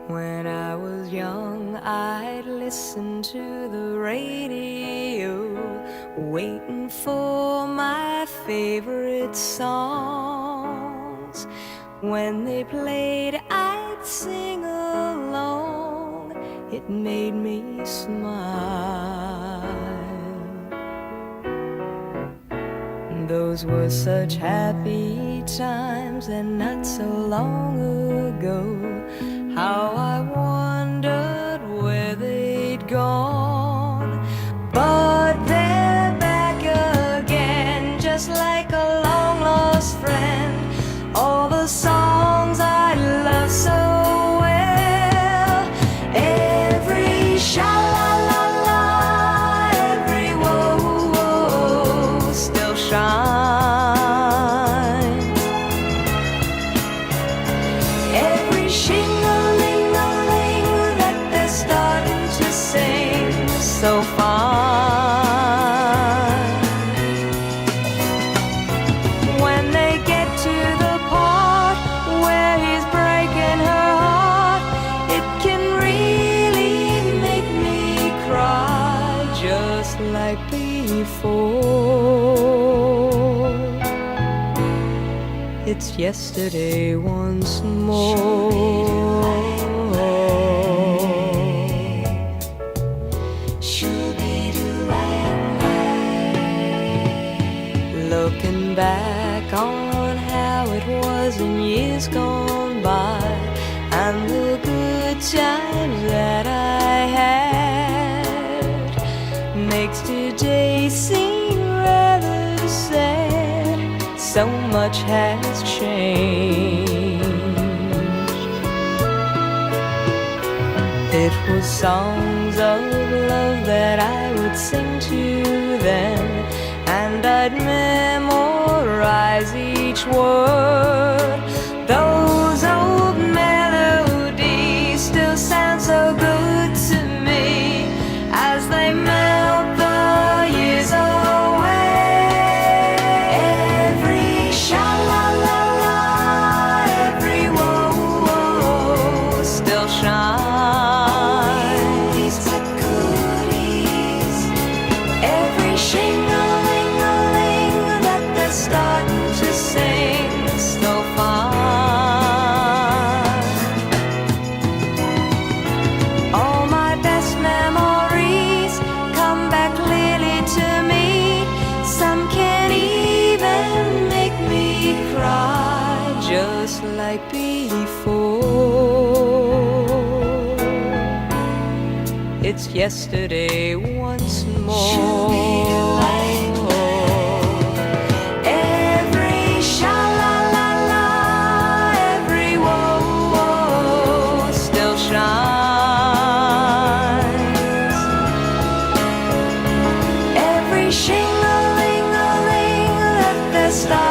When I was young, I'd listen to the radio, waiting for my favorite songs. When they played, I'd sing along. It made me smile. Those were such happy times, and not so long ago. How I wondered where they'd gone. But they're back again, just like a long-lost friend. All the songs I love so well, every sha-la-la-la, every whoa-whoa still shines. Every shing-a-ling-a-ling that they're starting to sing so fine. When they get to the part where he's breaking her heart, it can really make me cry, just like before. It's yesterday once more. Looking back on how it was in years gone by, and the good times that I had, makes today seem rather sad. So much has changed. It was songs of love that I would sing to them, and I'd memorize each word. Those old melodies still sound so good to me as they melt the years away. Every sha-la-la-la, every whoa-whoa still shines. Every shing-a-ling-a-ling that they're starting to sing so fine. All my best memories come back clearly to me. Some can even make me cry, just like before. It's yesterday once more. Every sha-la-la-la, every whoa-whoa still shines. Every shing-a-ling-a-ling that they're starting